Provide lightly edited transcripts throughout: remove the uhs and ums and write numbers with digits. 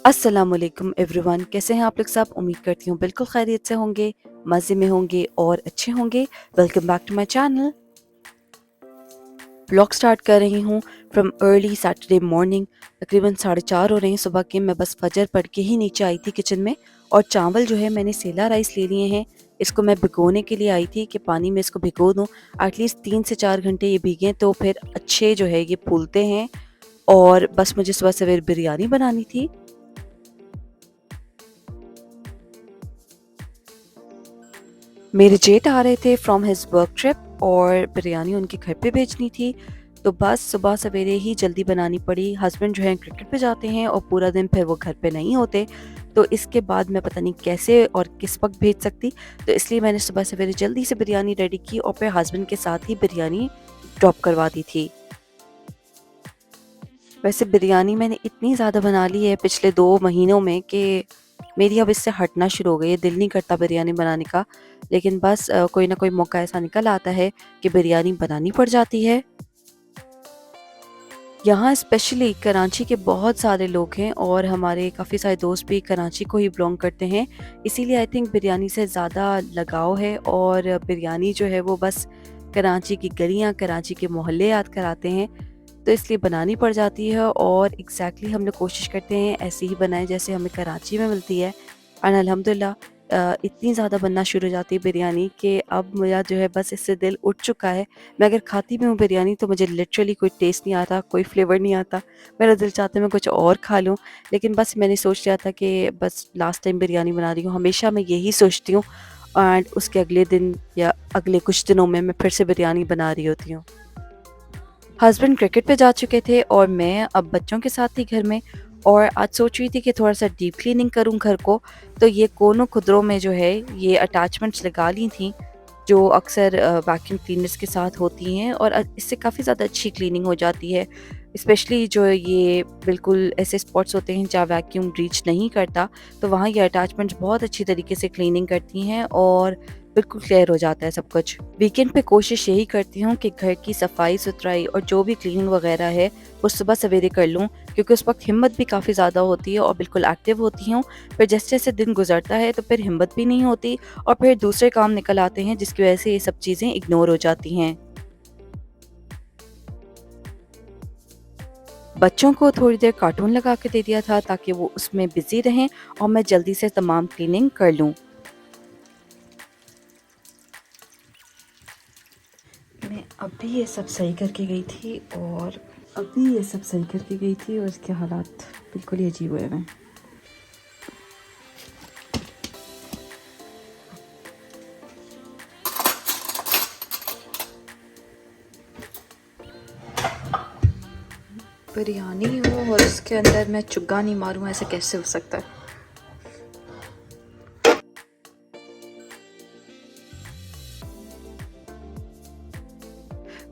अस्सलामुअलैकुम एवरीवन, कैसे हैं आप लोग सब। उम्मीद करती हूँ बिल्कुल खैरियत से होंगे, मज़े में होंगे और अच्छे होंगे। Welcome back to my channel. Blog start कर रही हूँ फ्रॉम अर्ली सैटरडे मॉर्निंग। तकरीबन 4:30 हो रहे हैं सुबह के। मैं बस फजर पढ़ के ही नीचे आई थी किचन में। और चावल जो है मैंने सेला राइस ले लिए हैं। इसको मैं भिगोने के लिए आई थी कि पानी में इसको भिगो दूँ। एटलीस्ट 3 से 4 घंटे ये भीगें तो फिर अच्छे जो है ये फूलते हैं। और बस मुझे सुबह सवेर बिरयानी बनानी थी। मेरे जेठ आ रहे थे फ्रॉम हिज वर्क ट्रिप और बिरयानी उनके घर पे भेजनी थी। तो बस सुबह सवेरे ही जल्दी बनानी पड़ी। हस्बैंड जो है क्रिकेट पे जाते हैं और पूरा दिन फिर वो घर पे नहीं होते। तो इसके बाद मैं पता नहीं कैसे और किस वक्त भेज सकती। तो इसलिए मैंने सुबह सवेरे जल्दी से बिरयानी रेडी की और फिर हस्बैंड के साथ ही बिरयानी ड्रॉप करवा दी थी। वैसे बिरयानी मैंने इतनी ज़्यादा बना ली है पिछले 2 महीनों में कि मेरी अब इससे हटना शुरू हो गई है। दिल नहीं करता बिरयानी बनाने का। लेकिन बस कोई ना कोई मौका ऐसा निकल आता है कि बिरयानी बनानी पड़ जाती है। यहाँ स्पेशली कराची के बहुत सारे लोग हैं और हमारे काफ़ी सारे दोस्त भी कराची को ही बिलोंग करते हैं। इसीलिए आई थिंक बिरयानी से ज़्यादा लगाव है। और बिरयानी जो है वो बस कराची की गलियाँ, कराची के मोहल्ले याद कराते हैं। तो इसलिए बनानी पड़ जाती है और एग्जैक्टली हम लोग कोशिश करते हैं ऐसे ही बनाएं जैसे हमें कराची में मिलती है। और अल्हम्दुलिल्लाह इतनी ज़्यादा बनना शुरू हो जाती है बिरयानी कि अब मेरा जो है बस इससे दिल उठ चुका है। मैं अगर खाती भी हूँ बिरयानी तो मुझे लिटरली कोई टेस्ट नहीं आता, कोई फ्लेवर नहीं आता। मेरा दिल चाहता है मैं कुछ और खा लूँ। लेकिन बस मैंने सोच लिया था कि बस लास्ट टाइम बिरयानी बना रही हूँ, हमेशा मैं यही सोचती हूँ। एंड उसके अगले दिन या अगले कुछ दिनों में मैं फिर से बिरयानी बना रही होती हूँ। हस्बैंड क्रिकेट पे जा चुके थे और मैं अब बच्चों के साथ थी घर में। और आज सोच रही थी कि थोड़ा सा डीप क्लीनिंग करूं घर को। तो ये कोनों खुदरों में जो है ये अटैचमेंट्स लगा ली थी जो अक्सर वैक्यूम क्लीनर्स के साथ होती हैं और इससे काफ़ी ज़्यादा अच्छी क्लीनिंग हो जाती है। स्पेशली जो ये बिल्कुल ऐसे स्पॉट्स होते हैं जहाँ वैक्यूम रीच नहीं करता, तो वहाँ ये अटैचमेंट्स बहुत अच्छी तरीके से क्लीनिंग करती हैं और बिल्कुल क्लियर हो जाता है सब कुछ। वीकेंड पे कोशिश यही करती हूँ कि घर की सफाई सुथराई और जो भी क्लीनिंग वगैरह है वो सुबह सवेरे कर लूँ, क्योंकि उस वक्त हिम्मत भी काफ़ी ज़्यादा होती है और बिल्कुल एक्टिव होती हूँ। फिर जैसे जैसे दिन गुजरता है तो फिर हिम्मत भी नहीं होती और फिर दूसरे काम निकल आते हैं जिसकी वजह से ये सब चीज़ें इग्नोर हो जाती हैं। बच्चों को थोड़ी देर कार्टून लगा के दे दिया था ताकि वो उसमें बिजी रहें और मैं जल्दी से तमाम क्लीनिंग कर लूँ। मैं अभी ये सब सही करके गई थी और इसके हालात बिल्कुल ही अजीब हुए हैं। बिरयानी हो और उसके अंदर मैं चुग्गा नहीं मारूं, ऐसे कैसे हो सकता है।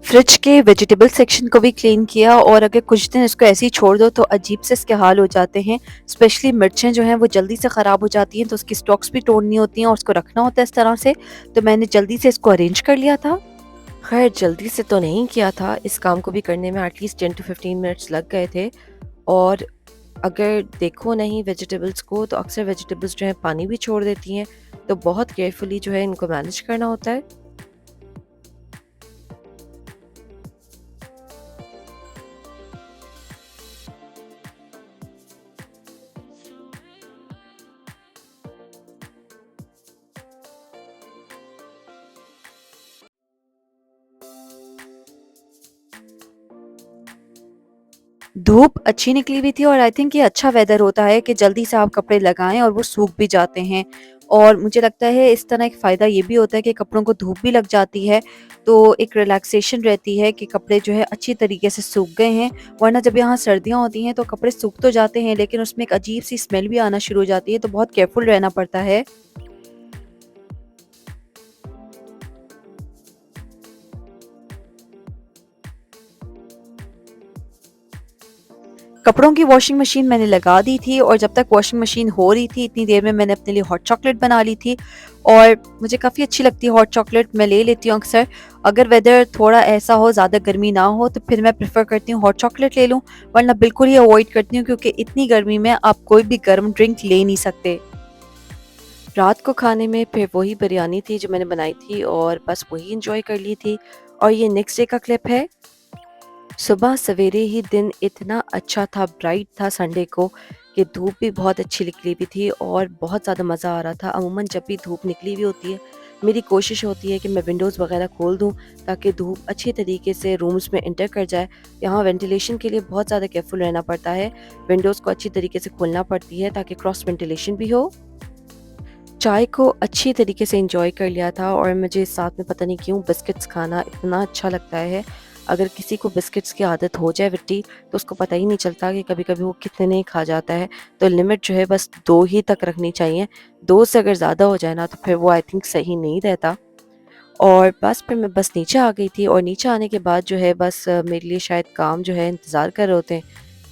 फ्रिज के वेजिटेबल सेक्शन को भी क्लीन किया और अगर कुछ दिन इसको ऐसे ही छोड़ दो तो अजीब से इसके हाल हो जाते हैं। स्पेशली मिर्चें जो हैं वो जल्दी से ख़राब हो जाती हैं, तो उसकी स्टॉक्स भी तोड़नी होती हैं और उसको रखना होता है इस तरह से। तो मैंने जल्दी से इसको अरेंज कर लिया था। खैर जल्दी से तो नहीं किया था, इस काम को भी करने में एटलीस्ट 10 to 15 मिनट्स लग गए थे। और अगर देखो नहीं वेजिटेबल्स को तो अक्सर वेजिटेबल्स जो है पानी भी छोड़ देती हैं, तो बहुत केयरफुली जो है इनको मैनेज करना होता है। धूप अच्छी निकली हुई थी और आई थिंक ये अच्छा वेदर होता है कि जल्दी से आप कपड़े लगाएं और वो सूख भी जाते हैं। और मुझे लगता है इस तरह एक फ़ायदा ये भी होता है कि कपड़ों को धूप भी लग जाती है, तो एक रिलैक्सेशन रहती है कि कपड़े जो है अच्छी तरीके से सूख गए हैं। वरना जब यहाँ सर्दियाँ होती हैं तो कपड़े सूख तो जाते हैं लेकिन उसमें एक अजीब सी स्मेल भी आना शुरू हो जाती है, तो बहुत केयरफुल रहना पड़ता है। कपड़ों की वॉशिंग मशीन मैंने लगा दी थी और जब तक वॉशिंग मशीन हो रही थी इतनी देर में मैंने अपने लिए हॉट चॉकलेट बना ली थी। और मुझे काफ़ी अच्छी लगती है हॉट चॉकलेट, मैं ले लेती हूँ अक्सर। अगर वेदर थोड़ा ऐसा हो, ज़्यादा गर्मी ना हो, तो फिर मैं प्रेफर करती हूँ हॉट चॉकलेट ले लूँ, वरना बिल्कुल ही अवॉइड करती हूँ क्योंकि इतनी गर्मी में आप कोई भी गर्म ड्रिंक ले नहीं सकते। रात को खाने में फिर वही बिरयानी थी जो मैंने बनाई थी और बस वही इंजॉय कर ली थी। और ये नेक्स्ट डे का क्लिप है। सुबह सवेरे ही दिन इतना अच्छा था, ब्राइट था संडे को, कि धूप भी बहुत अच्छी निकली हुई थी और बहुत ज़्यादा मज़ा आ रहा था। अमूमन जब भी धूप निकली हुई होती है, मेरी कोशिश होती है कि मैं विंडोज़ वगैरह खोल दूँ ताकि धूप अच्छी तरीके से रूम्स में एंटर कर जाए। यहाँ वेंटिलेशन के लिए बहुत ज़्यादा केयरफुल रहना पड़ता है, विंडोज़ को अच्छी तरीके से खोलना पड़ती है ताकि क्रॉस वेंटिलेशन भी हो। चाय को अच्छी तरीके से एंजॉय कर लिया था और मुझे साथ में पता नहीं क्यों बिस्किट्स खाना इतना अच्छा लगता है। अगर किसी को बिस्किट्स की आदत हो जाए विट्टी, तो उसको पता ही नहीं चलता कि कभी-कभी वो कितने खा जाता है। तो लिमिट जो है बस 2 ही तक रखनी चाहिए। 2 से अगर ज़्यादा हो जाए ना तो फिर वो आई थिंक सही नहीं रहता। और बस फिर मैं बस नीचे आ गई थी और नीचे आने के बाद जो है बस मेरे लिए शायद काम जो है इंतज़ार कर रहे होते हैं।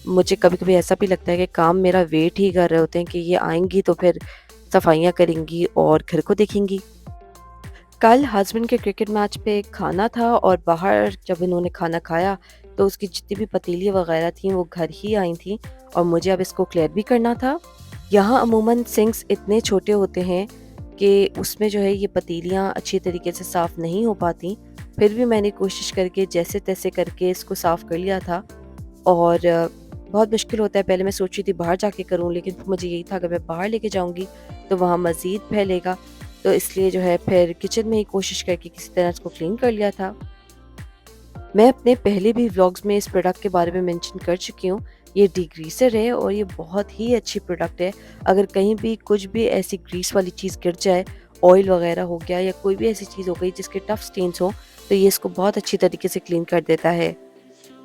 मुझे कभी-कभी ऐसा भी लगता है कि काम मेरा वेट ही कर रहे होते हैं कि ये आएँगी तो फिर सफाइयाँ करेंगी और घर को देखेंगी। कल हस्बैंड के क्रिकेट मैच पे खाना था और बाहर जब इन्होंने खाना खाया तो उसकी जितनी भी पतीली वगैरह थी वो घर ही आई थी और मुझे अब इसको क्लियर भी करना था। यहाँ अमूमन सिंक्स इतने छोटे होते हैं कि उसमें जो है ये पतीलियाँ अच्छी तरीके से साफ़ नहीं हो पाती। फिर भी मैंने कोशिश करके जैसे तैसे करके इसको साफ़ कर लिया था। और बहुत मुश्किल होता है, पहले मैं सोची थी बाहर जाके करूँ लेकिन फिर मुझे यही था अगर मैं बाहर लेके जाऊँगी तो वहाँ मज़ीद फैलेगा। तो इसलिए जो है फिर किचन में ही कोशिश करके किसी तरह इसको क्लीन कर लिया था। मैं अपने पहले भी व्लॉग्स में इस प्रोडक्ट के बारे में मेंशन कर चुकी हूँ। ये डिग्रीसर है और ये बहुत ही अच्छी प्रोडक्ट है। अगर कहीं भी कुछ भी ऐसी ग्रीस वाली चीज़ गिर जाए, ऑयल वगैरह हो गया या कोई भी ऐसी चीज़ हो गई जिसके टफ स्टेन्स हो, तो ये इसको बहुत अच्छी तरीके से क्लीन कर देता है।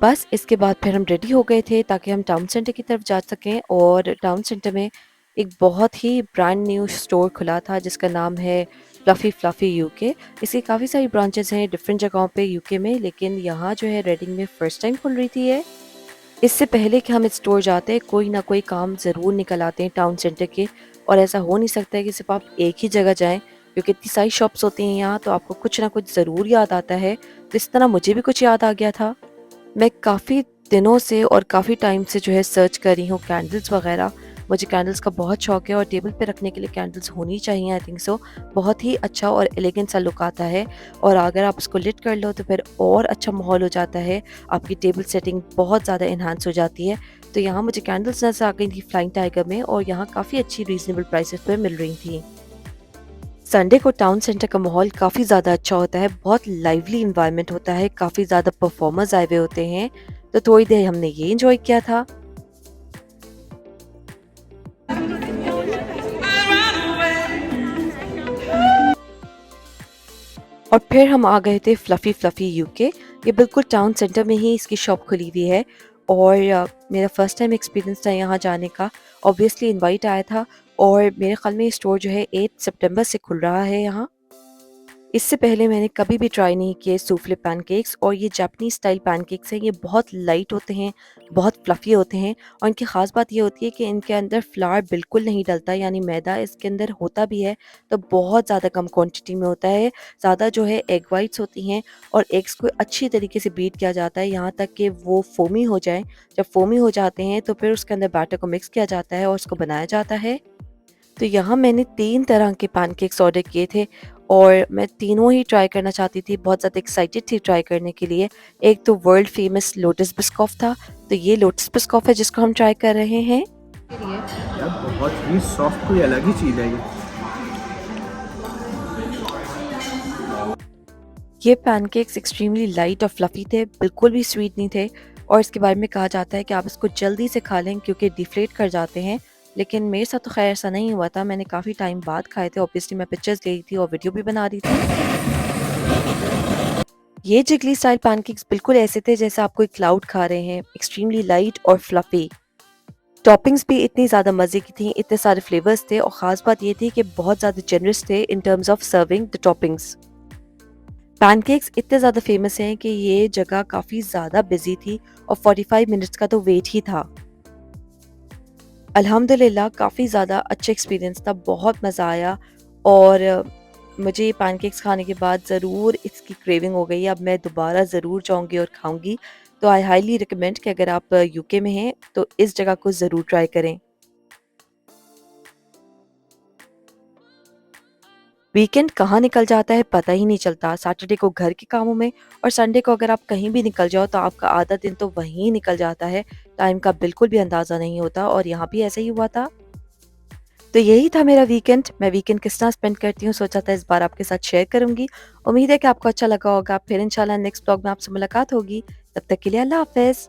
बस इसके बाद फिर हम रेडी हो गए थे ताकि हम टाउन सेंटर की तरफ जा सकें और टाउन सेंटर में एक बहुत ही ब्रांड न्यू स्टोर खुला था जिसका नाम है फ्लफ़ी यूके। इसकी काफ़ी सारी ब्रांचेस हैं डिफरेंट जगहों पे यूके में, लेकिन यहाँ जो है रेडिंग में फ़र्स्ट टाइम खुल रही थी ये। इससे पहले कि हम इस स्टोर जाते हैं कोई ना कोई काम ज़रूर निकल आते हैं टाउन सेंटर के। और ऐसा हो नहीं सकता है कि सिर्फ आप एक ही जगह जाएँ क्योंकि इतनी सारी शॉप्स होती हैं यहाँ, तो आपको कुछ ना कुछ ज़रूर याद आता है। तो इस तरह मुझे भी कुछ याद आ गया था। मैं काफ़ी दिनों से और काफ़ी टाइम से जो है सर्च कर रही हूँ कैंडल्स वगैरह। मुझे कैंडल्स का बहुत शौक है और टेबल पे रखने के लिए कैंडल्स होनी चाहिए, आई थिंक सो। बहुत ही अच्छा और एलिगेंट सा लुक आता है और अगर आप इसको लिट कर लो तो फिर और अच्छा माहौल हो जाता है। आपकी टेबल सेटिंग बहुत ज़्यादा एनहांस हो जाती है। तो यहाँ मुझे कैंडल्स नज़र आ गई थी फ्लाइंग टाइगर में और यहाँ काफ़ी अच्छी रीज़नेबल प्राइसेस पे मिल रही थी। संडे को टाउन सेंटर का माहौल काफ़ी ज़्यादा अच्छा होता है, बहुत लाइवली इन्वायरमेंट होता है, काफ़ी ज़्यादा परफॉर्मर्स आए हुए होते हैं। तो थोड़ी देर हमने ये एंजॉय किया था। और फिर हम आ गए थे फ्लफ़ी यूके। ये बिल्कुल टाउन सेंटर में ही इसकी शॉप खुली हुई है और मेरा फर्स्ट टाइम एक्सपीरियंस था यहाँ जाने का। ऑब्वियसली इनवाइट आया था और मेरे ख्याल में ये स्टोर जो है 8 सितंबर से खुल रहा है यहाँ। इससे पहले मैंने कभी भी ट्राई नहीं किए सूफ़्ले पैनकेक्स और ये जापानीज़ स्टाइल पैनकेक्स हैं। ये बहुत लाइट होते हैं, बहुत फ्लफ़ी होते हैं और इनकी ख़ास बात ये होती है कि इनके अंदर फ्लावर बिल्कुल नहीं डलता, यानी मैदा इसके अंदर होता भी है तो बहुत ज़्यादा कम क्वांटिटी में होता है। ज़्यादा जो है एग वाइट्स होती हैं और एग्स को अच्छी तरीके से बीट किया जाता है यहाँ तक कि वो फ़ोमी हो जाएँ। जब फ़ोमी हो जाते हैं तो फिर उसके अंदर बैटर को मिक्स किया जाता है और उसको बनाया जाता है। तो यहाँ मैंने 3 तरह के पैनकेक्स ऑर्डर किए थे और मैं तीनों ही ट्राई करना चाहती थी, बहुत ज़्यादा एक्साइटेड थी ट्राई करने के लिए। एक तो वर्ल्ड फेमस लोटस बिस्कॉफ था, तो ये लोटस बिस्कॉफ है जिसको हम ट्राई कर रहे हैं। यार बहुत ही सॉफ्ट, कोई अलग ही चीज़ है ये। ये पैनकेक्स एक्सट्रीमली लाइट और फ्लफ़ी थे, बिल्कुल भी स्वीट नहीं थे और इसके बारे में कहा जाता है कि आप इसको जल्दी से खा लें क्योंकि डिफ्लेट कर जाते हैं। लेकिन मेरे साथ तो खैर ऐसा नहीं हुआ था, मैंने काफ़ी टाइम बाद खाए थे। ऑब्वियसली मैं पिक्चर्स ले रही थी और वीडियो भी बना रही थी। ये जिगली स्टाइल पैनकेक्स बिल्कुल ऐसे थे जैसे आप कोई क्लाउड खा रहे हैं, एक्सट्रीमली लाइट और फ्लफ़ी। टॉपिंग्स भी इतनी ज़्यादा मज़े की थी, इतने सारे फ्लेवर्स थे और ख़ास बात ये थी कि बहुत ज़्यादा जेनरस थे in terms of serving the toppings. Pancakes इतने ज़्यादा फेमस हैं कि ये जगह काफ़ी ज़्यादा बिजी थी और 45 मिनट्स का तो वेट ही था। अल्हम्दुलिल्लाह काफ़ी ज़्यादा अच्छा एक्सपीरियंस था, बहुत मज़ा आया और मुझे ये पैनकेक्स खाने के बाद ज़रूर इसकी क्रेविंग हो गई है। अब मैं दोबारा ज़रूर जाऊँगी और खाऊँगी। तो आई हाइली रिकमेंड कि अगर आप यूके में हैं, तो इस जगह को ज़रूर ट्राई करें। वीकेंड कहाँ निकल जाता है पता ही नहीं चलता। सैटरडे को घर के कामों में और संडे को अगर आप कहीं भी निकल जाओ तो आपका आधा दिन तो वहीं निकल जाता है। टाइम का बिल्कुल भी अंदाज़ा नहीं होता और यहाँ भी ऐसा ही हुआ था। तो यही था मेरा वीकेंड। मैं वीकेंड किस तरह स्पेंड करती हूँ सोचा था इस बार आपके साथ शेयर करूँगी। उम्मीद है कि आपको अच्छा लगा होगा। फिर इंशाल्लाह नेक्स्ट व्लॉग में आपसे मुलाकात होगी। तब तक के लिए अल्लाह हाफ़िज़।